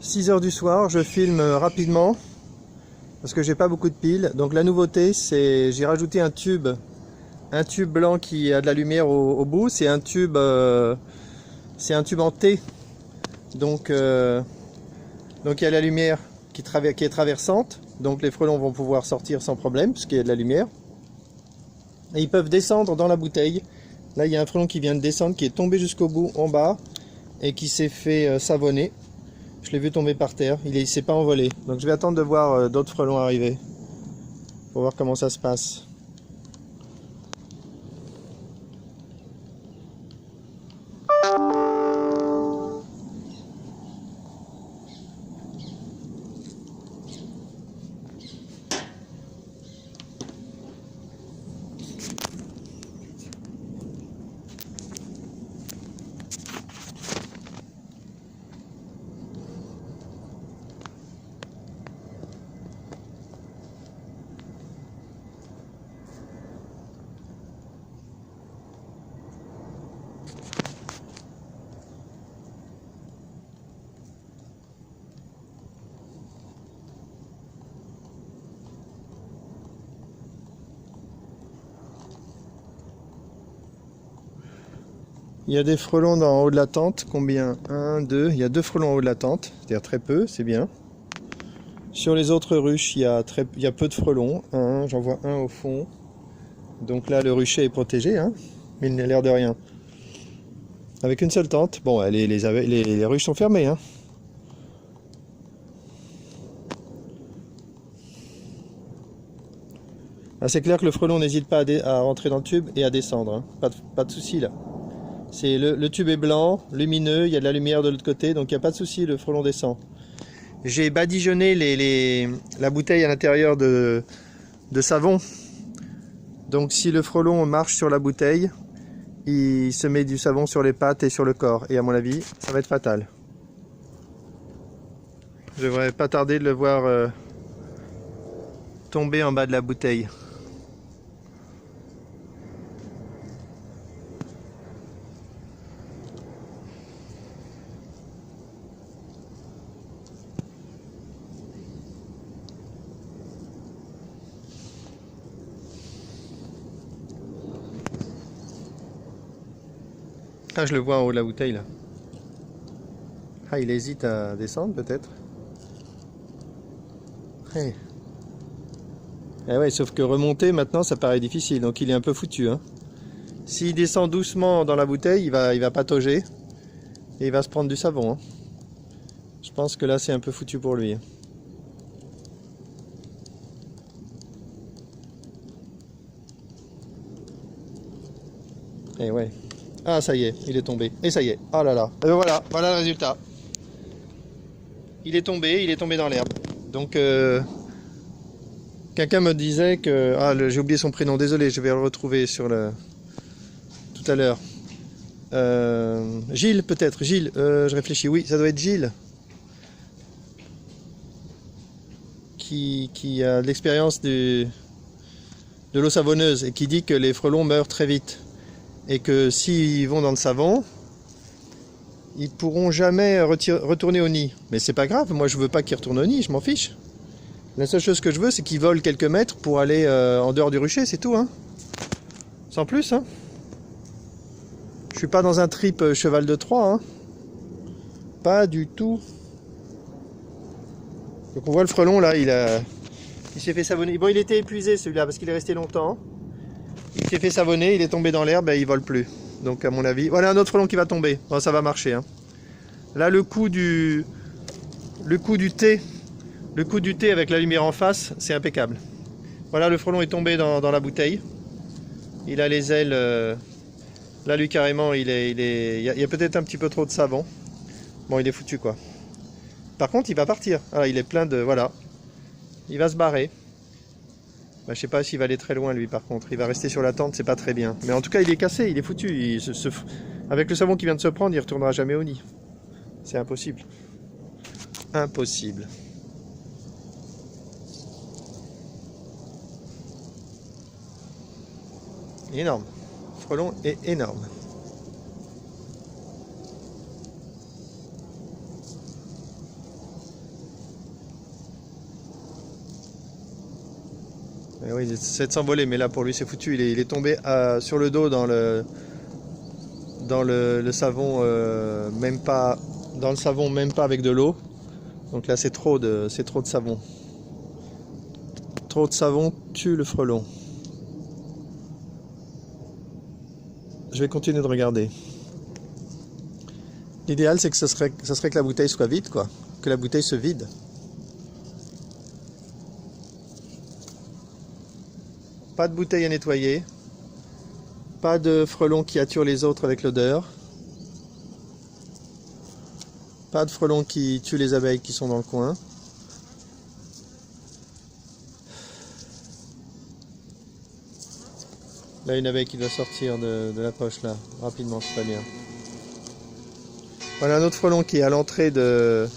6 heures du soir, je filme rapidement parce que j'ai pas beaucoup de piles. Donc la nouveauté, c'est j'ai rajouté un tube blanc qui a de la lumière au bout. C'est un tube en T. Donc il y a la lumière qui est traversante. Donc les frelons vont pouvoir sortir sans problème puisqu'il y a de la lumière. Et ils peuvent descendre dans la bouteille. Là, il y a un frelon qui vient de descendre, qui est tombé jusqu'au bout en bas et qui s'est fait savonner. Je l'ai vu tomber par terre, il ne s'est pas envolé. Donc je vais attendre de voir d'autres frelons arriver pour voir comment ça se passe. Il y a des frelons en haut de la tente. Combien? 1, 2. Il y a 2 frelons en haut de la tente. C'est-à-dire très peu, c'est bien. Sur les autres ruches, il y a peu de frelons. J'en vois un au fond. Donc là, le rucher est protégé, hein, mais il n'a l'air de rien. Avec une seule tente. Bon, les ruches sont fermées, hein. Ah, c'est clair que le frelon n'hésite pas à rentrer dans le tube et à descendre, hein. Pas de souci là. Le tube est blanc, lumineux, il y a de la lumière de l'autre côté, donc il n'y a pas de souci, le frelon descend. J'ai badigeonné la bouteille à l'intérieur de savon. Donc si le frelon marche sur la bouteille, il se met du savon sur les pattes et sur le corps. Et à mon avis, ça va être fatal. Je devrais pas tarder de le voir tomber en bas de la bouteille. Ah, je le vois en haut de la bouteille là. Ah, il hésite à descendre peut-être. Hey. Eh ouais, sauf que remonter maintenant ça paraît difficile, donc il est un peu foutu, hein. S'il descend doucement dans la bouteille, il va patauger et il va se prendre du savon, hein. Je pense que là c'est un peu foutu pour lui. Et ouais. Ah, ça y est, il est tombé. Et ça y est. Oh là là. Et voilà le résultat. Il est tombé dans l'herbe. Donc, quelqu'un me disait que... Ah, j'ai oublié son prénom, désolé, je vais le retrouver tout à l'heure. Gilles, peut-être. Gilles, je réfléchis. Oui, ça doit être Gilles. Qui a l'expérience de l'eau savonneuse et qui dit que les frelons meurent très vite. Et que s'ils vont dans le savon, ils pourront jamais retourner au nid. Mais c'est pas grave, moi je veux pas qu'ils retournent au nid, je m'en fiche. La seule chose que je veux, c'est qu'ils volent quelques mètres pour aller en dehors du rucher, c'est tout, hein. Sans plus, hein. Je suis pas dans un trip cheval de Troie, hein. Pas du tout. Donc on voit le frelon là, il s'est fait savonner. Bon, il était épuisé celui-là parce qu'il est resté longtemps. Il s'est fait savonner, il est tombé dans l'herbe et il vole plus. Donc à mon avis, voilà un autre frelon qui va tomber. Bon, ça va marcher, hein. Là le coup du thé avec la lumière en face, c'est impeccable. Voilà, le frelon est tombé dans la bouteille. Il a les ailes. Là lui carrément, il y a peut-être un petit peu trop de savon. Bon, il est foutu quoi. Par contre, il va partir. Ah, il est plein de voilà. Il va se barrer. Bah, je sais pas s'il va aller très loin lui par contre, il va rester sur la tente, c'est pas très bien. Mais en tout cas il est cassé, il est foutu. Avec le savon qu'il vient de se prendre, il retournera jamais au nid. C'est impossible. Impossible. Énorme. Le frelon est énorme. Et oui, il essaie de s'envoler, mais là pour lui c'est foutu. Il est tombé sur le dos dans le savon, même pas dans le savon, même pas avec de l'eau. Donc là c'est trop de savon. Trop de savon tue le frelon. Je vais continuer de regarder. L'idéal c'est que ça serait que la bouteille soit vide, quoi. Que la bouteille se vide. Pas de bouteille à nettoyer. Pas de frelons qui attirent les autres avec l'odeur. Pas de frelons qui tuent les abeilles qui sont dans le coin. Là, une abeille qui doit sortir de la poche, là, rapidement, c'est pas bien. Voilà un autre frelon qui est à l'entrée de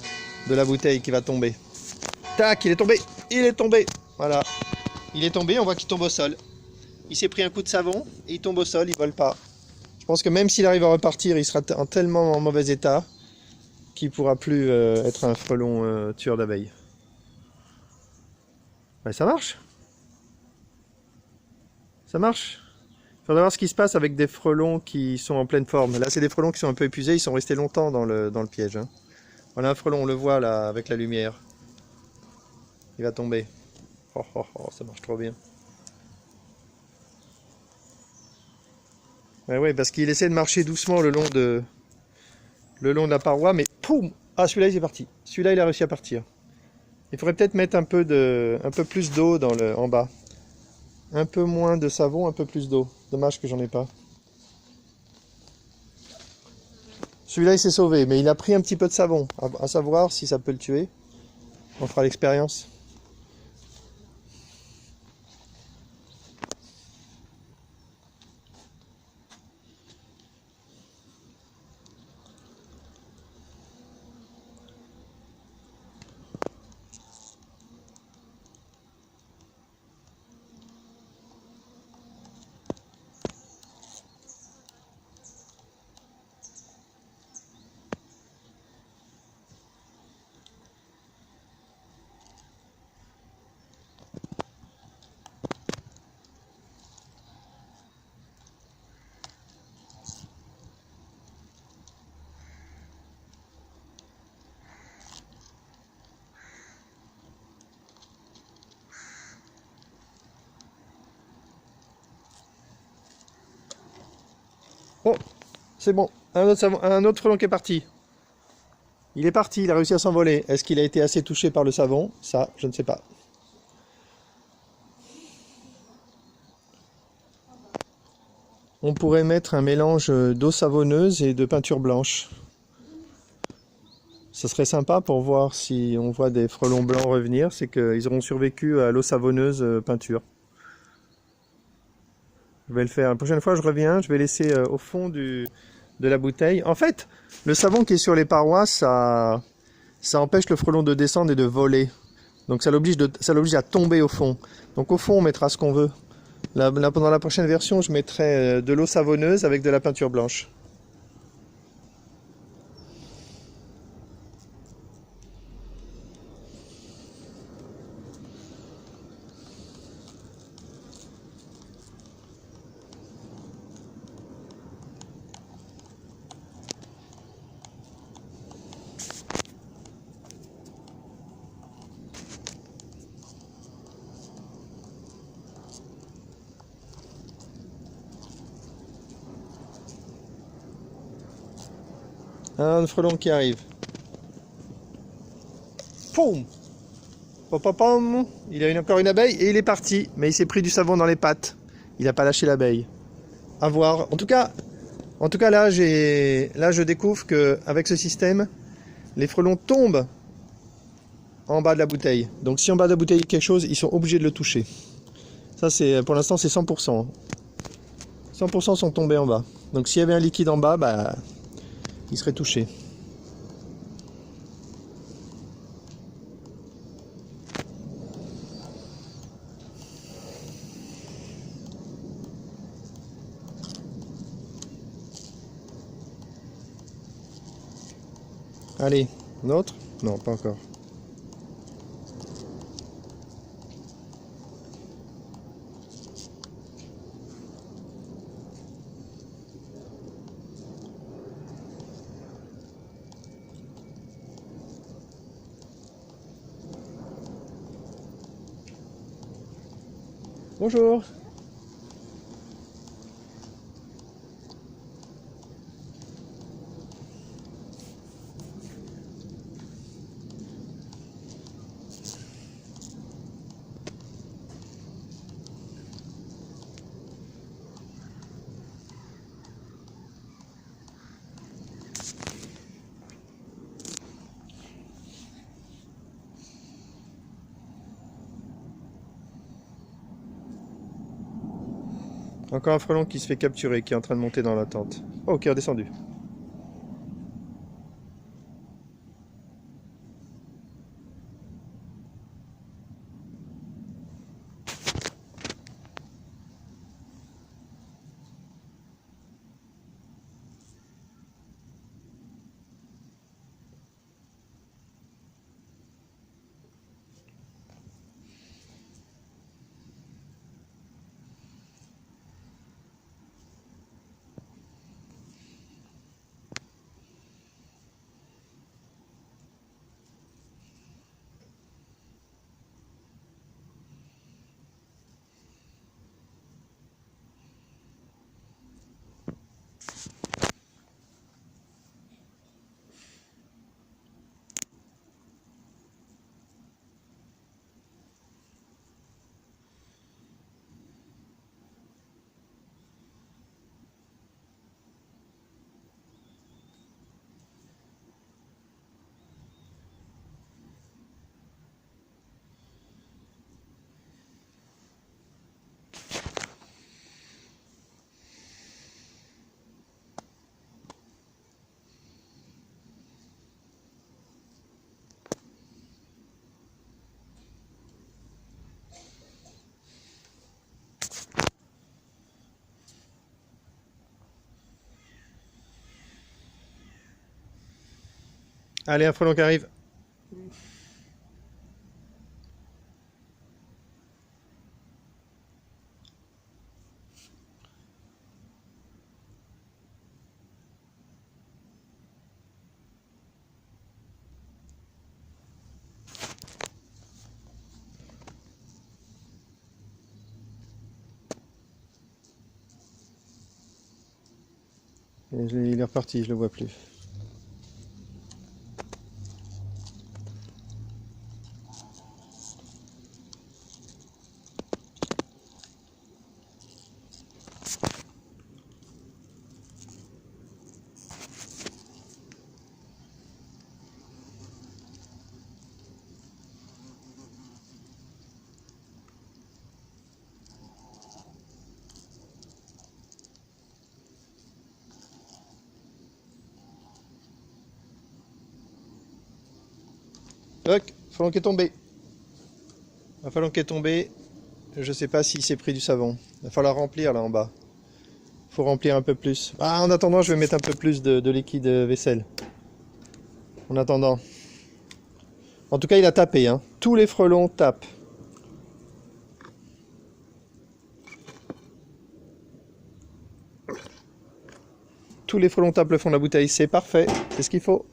la bouteille qui va tomber. Tac, il est tombé! Il est tombé! Voilà. Il est tombé, on voit qu'il tombe au sol. Il s'est pris un coup de savon et il tombe au sol, il vole pas. Je pense que même s'il arrive à repartir, il sera tellement en mauvais état qu'il ne pourra plus être un frelon tueur d'abeilles. Ouais, ça marche. Ça marche. Il faudra voir ce qui se passe avec des frelons qui sont en pleine forme. Là, c'est des frelons qui sont un peu épuisés, ils sont restés longtemps dans le piège. Hein. Voilà un frelon, on le voit là avec la lumière. Il va tomber. Oh, oh, oh, ça marche trop bien. Ouais, parce qu'il essaie de marcher doucement le long de la paroi, mais poum! Ah, celui-là, il est parti. Celui-là, il a réussi à partir. Il faudrait peut-être mettre un peu plus d'eau en bas. Un peu moins de savon, un peu plus d'eau. Dommage que j'en ai pas. Celui-là, il s'est sauvé, mais il a pris un petit peu de savon. À savoir si ça peut le tuer. On fera l'expérience. Oh, c'est bon. Un autre frelon qui est parti. Il est parti, il a réussi à s'envoler. Est-ce qu'il a été assez touché par le savon? Ça, je ne sais pas. On pourrait mettre un mélange d'eau savonneuse et de peinture blanche. Ça serait sympa pour voir si on voit des frelons blancs revenir. C'est qu'ils auront survécu à l'eau savonneuse peinture. Je vais le faire. La prochaine fois, je reviens. Je vais laisser au fond de la bouteille. En fait, le savon qui est sur les parois, ça empêche le frelon de descendre et de voler. Donc ça l'oblige à tomber au fond. Donc au fond, on mettra ce qu'on veut. Là, pendant la prochaine version, je mettrai de l'eau savonneuse avec de la peinture blanche. Un frelon qui arrive. Poum! Pom. Il a encore une abeille et il est parti. Mais il s'est pris du savon dans les pattes. Il n'a pas lâché l'abeille. À voir. En tout cas là, je découvre qu'avec ce système, les frelons tombent en bas de la bouteille. Donc si en bas de la bouteille il y a quelque chose, ils sont obligés de le toucher. Ça, pour l'instant, c'est 100%. 100% sont tombés en bas. Donc s'il y avait un liquide en bas, bah, il serait touché. Allez, un autre? Non, pas encore. Bonjour. Encore un frelon qui se fait capturer, qui est en train de monter dans la tente. Oh, qui est redescendu. Allez, un frelon qui arrive. Et il est reparti, je le vois plus. Toc, frelon qui est tombé. Un frelon qui est tombé. Je sais pas s'il s'est pris du savon. Il va falloir remplir là en bas. Faut remplir un peu plus. Ah, en attendant, je vais mettre un peu plus de liquide vaisselle. En attendant. En tout cas, il a tapé, hein. Tous les frelons tapent. Tous les frelons tapent le fond de la bouteille. C'est parfait. C'est ce qu'il faut.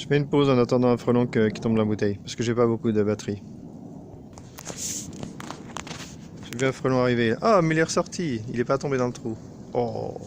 Je fais une pause en attendant un frelon qui tombe dans la bouteille, parce que j'ai pas beaucoup de batterie. J'ai vu un frelon arriver. Ah, mais il est ressorti. Il est pas tombé dans le trou. Oh.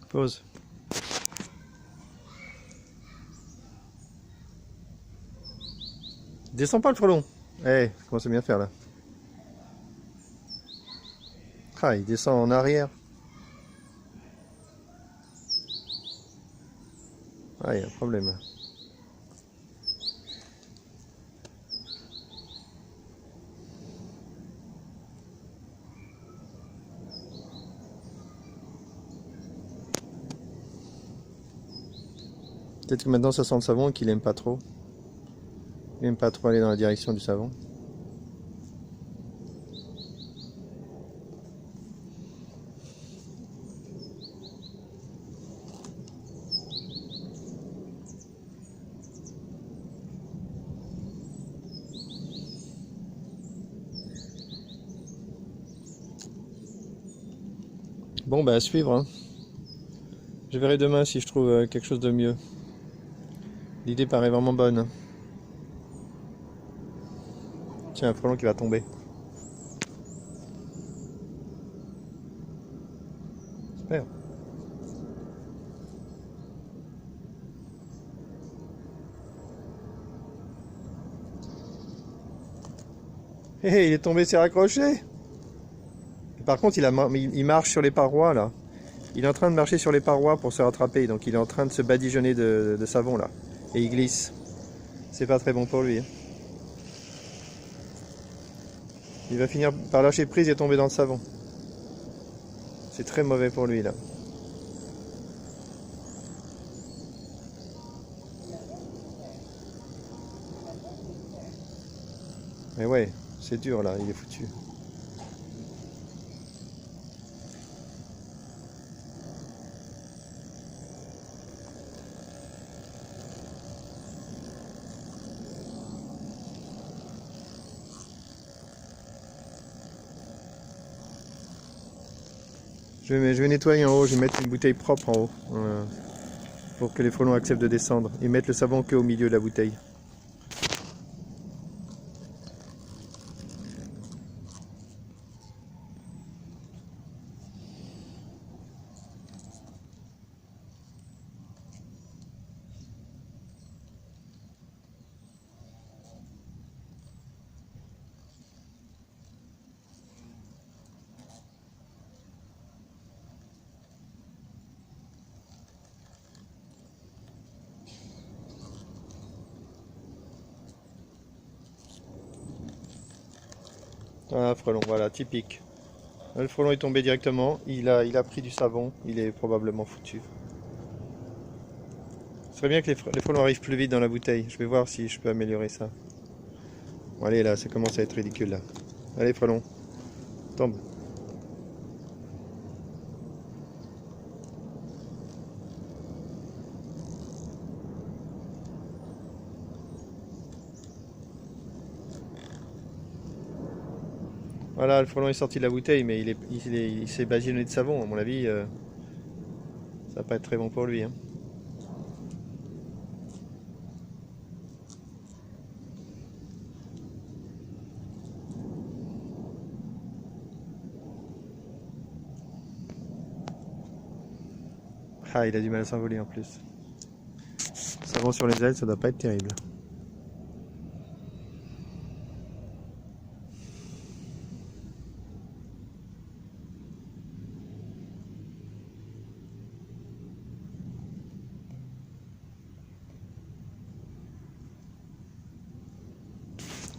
Pause. Descends pas le frelon. Eh, commence à bien faire là. Ah, il descend en arrière. Ah, il y a un problème là. Peut-être que maintenant ça sent le savon et qu'il aime pas trop. Il aime pas trop aller dans la direction du savon. Bon, bah à suivre, hein. Je verrai demain si je trouve quelque chose de mieux. L'idée paraît vraiment bonne, hein. Tiens, un frelon qui va tomber. Super. Hé, hé, il est tombé, s'est raccroché. Par contre, il marche sur les parois là. Il est en train de marcher sur les parois pour se rattraper. Donc il est en train de se badigeonner de savon là. Et il glisse. C'est pas très bon pour lui, hein. Il va finir par lâcher prise et tomber dans le savon. C'est très mauvais pour lui là. Mais ouais, c'est dur là, il est foutu. Je vais nettoyer en haut, je vais mettre une bouteille propre en haut. Pour que les frelons acceptent de descendre. Et mettre le savon que au milieu de la bouteille. Un frelon, voilà, typique. Le frelon est tombé directement, il a pris du savon, il est probablement foutu. Ce serait bien que les frelons arrivent plus vite dans la bouteille. Je vais voir si je peux améliorer ça. Bon, allez là, ça commence à être ridicule là. Allez frelon, tombe. Voilà, le frelon est sorti de la bouteille, mais il s'est badigeonné de savon. À mon avis, ça va pas être très bon pour lui, hein. Ah, il a du mal à s'envoler en plus. Savon sur les ailes, ça doit pas être terrible.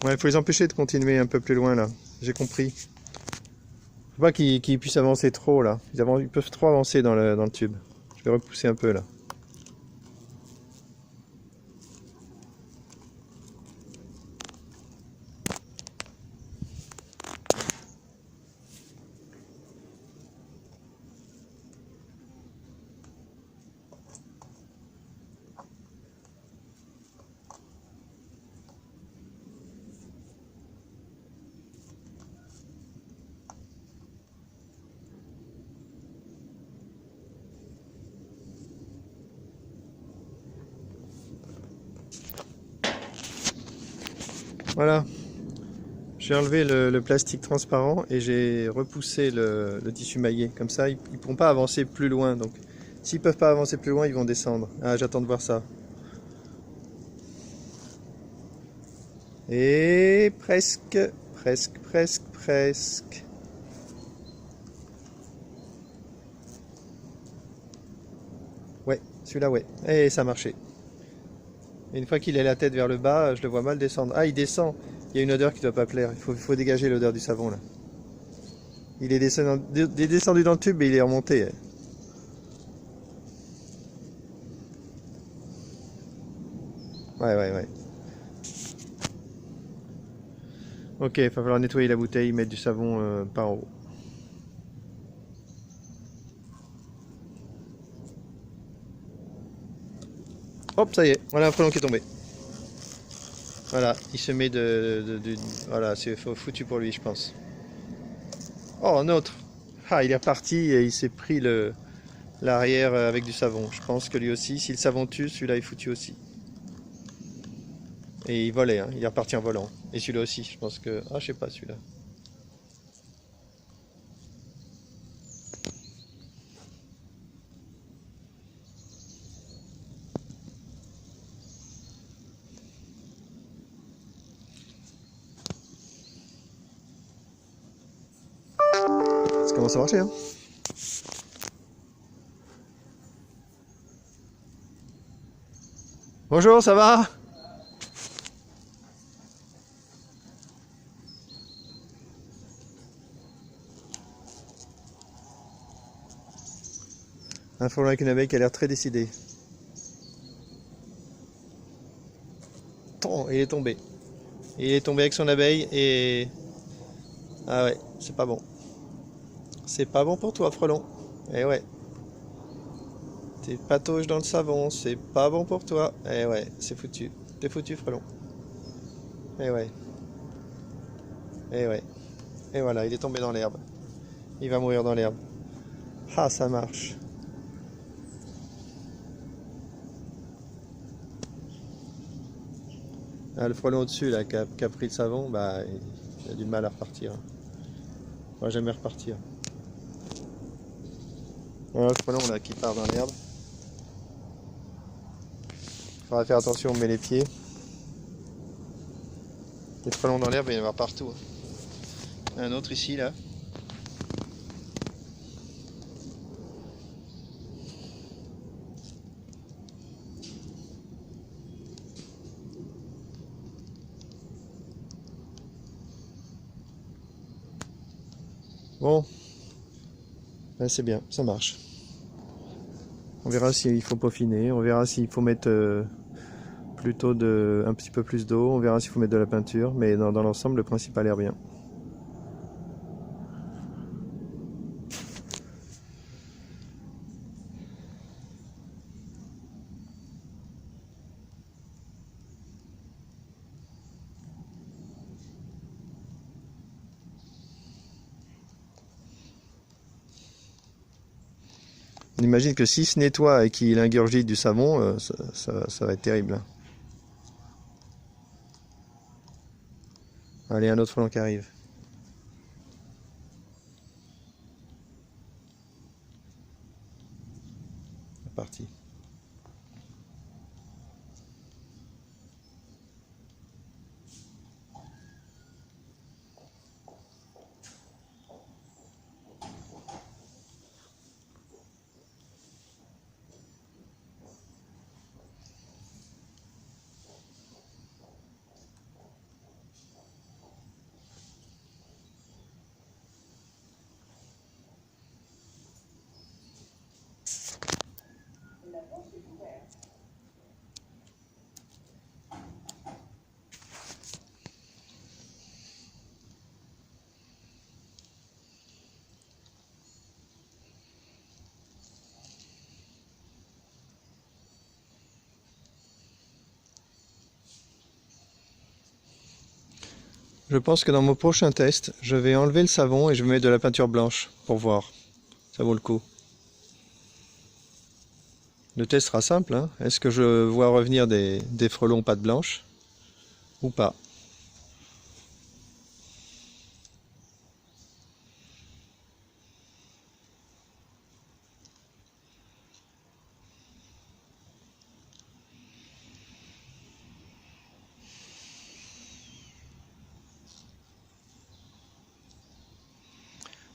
Ouais, il faut les empêcher de continuer un peu plus loin là. J'ai compris. Faut pas qu'ils puissent avancer trop là. Ils peuvent trop avancer dans le tube. Je vais repousser un peu là. Voilà. J'ai enlevé le plastique transparent et j'ai repoussé le tissu maillé. Comme ça, ils ne pourront pas avancer plus loin. Donc, s'ils peuvent pas avancer plus loin, ils vont descendre. Ah, j'attends de voir ça. Et presque, presque, presque, presque. Ouais, celui-là, ouais. Et ça a marché. Et une fois qu'il a la tête vers le bas, je le vois mal descendre. Ah, il descend. Il y a une odeur qui doit pas plaire. Il faut dégager l'odeur du savon là. Il est descendu dans le tube et il est remonté. Ouais, ouais, ouais. Ok, il va falloir nettoyer la bouteille, mettre du savon par en haut. Hop, ça y est, voilà un frelon qui est tombé. Voilà, il se met voilà, c'est foutu pour lui, je pense. Oh, un autre. Ah, il est reparti et il s'est pris l'arrière avec du savon. Je pense que lui aussi, si le savon tue, celui-là est foutu aussi. Et il volait, hein. Il est reparti en volant. Et celui-là aussi, je pense que... Ah, je sais pas, celui-là. Ça commence à marcher, hein. Bonjour, ça va? Un frelon avec une abeille qui a l'air très décidé. Il est tombé. Il est tombé avec son abeille et... Ah ouais, c'est pas bon. C'est pas bon pour toi, frelon. Eh ouais. T'es patauge dans le savon, c'est pas bon pour toi. Eh ouais, c'est foutu. T'es foutu, frelon. Eh ouais. Eh ouais. Et voilà, il est tombé dans l'herbe. Il va mourir dans l'herbe. Ah, ça marche. Ah, le frelon au-dessus, là, qui a pris le savon, bah, il a du mal à repartir. Il va jamais repartir. Voilà le frelon, là, qui part dans l'herbe. Il faudra faire attention, on met les pieds. Les frelons dans l'herbe, il y en a partout, hein. Un autre ici, là. Bon, ben, c'est bien, ça marche. On verra s'il faut peaufiner, on verra s'il faut mettre plutôt un petit peu plus d'eau, on verra s'il faut mettre de la peinture, mais dans l'ensemble, le principe a l'air bien. On imagine que s'il se nettoie et qu'il ingurgite du savon, ça va être terrible. Allez, un autre frelon qui arrive. C'est parti. Je pense que dans mon prochain test, je vais enlever le savon et je vais mettre de la peinture blanche pour voir. Ça vaut le coup. Le test sera simple, hein. Est-ce que je vois revenir des frelons pattes blanches ou pas?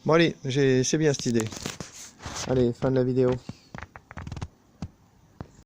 Bon allez, c'est bien cette idée. Allez, fin de la vidéo.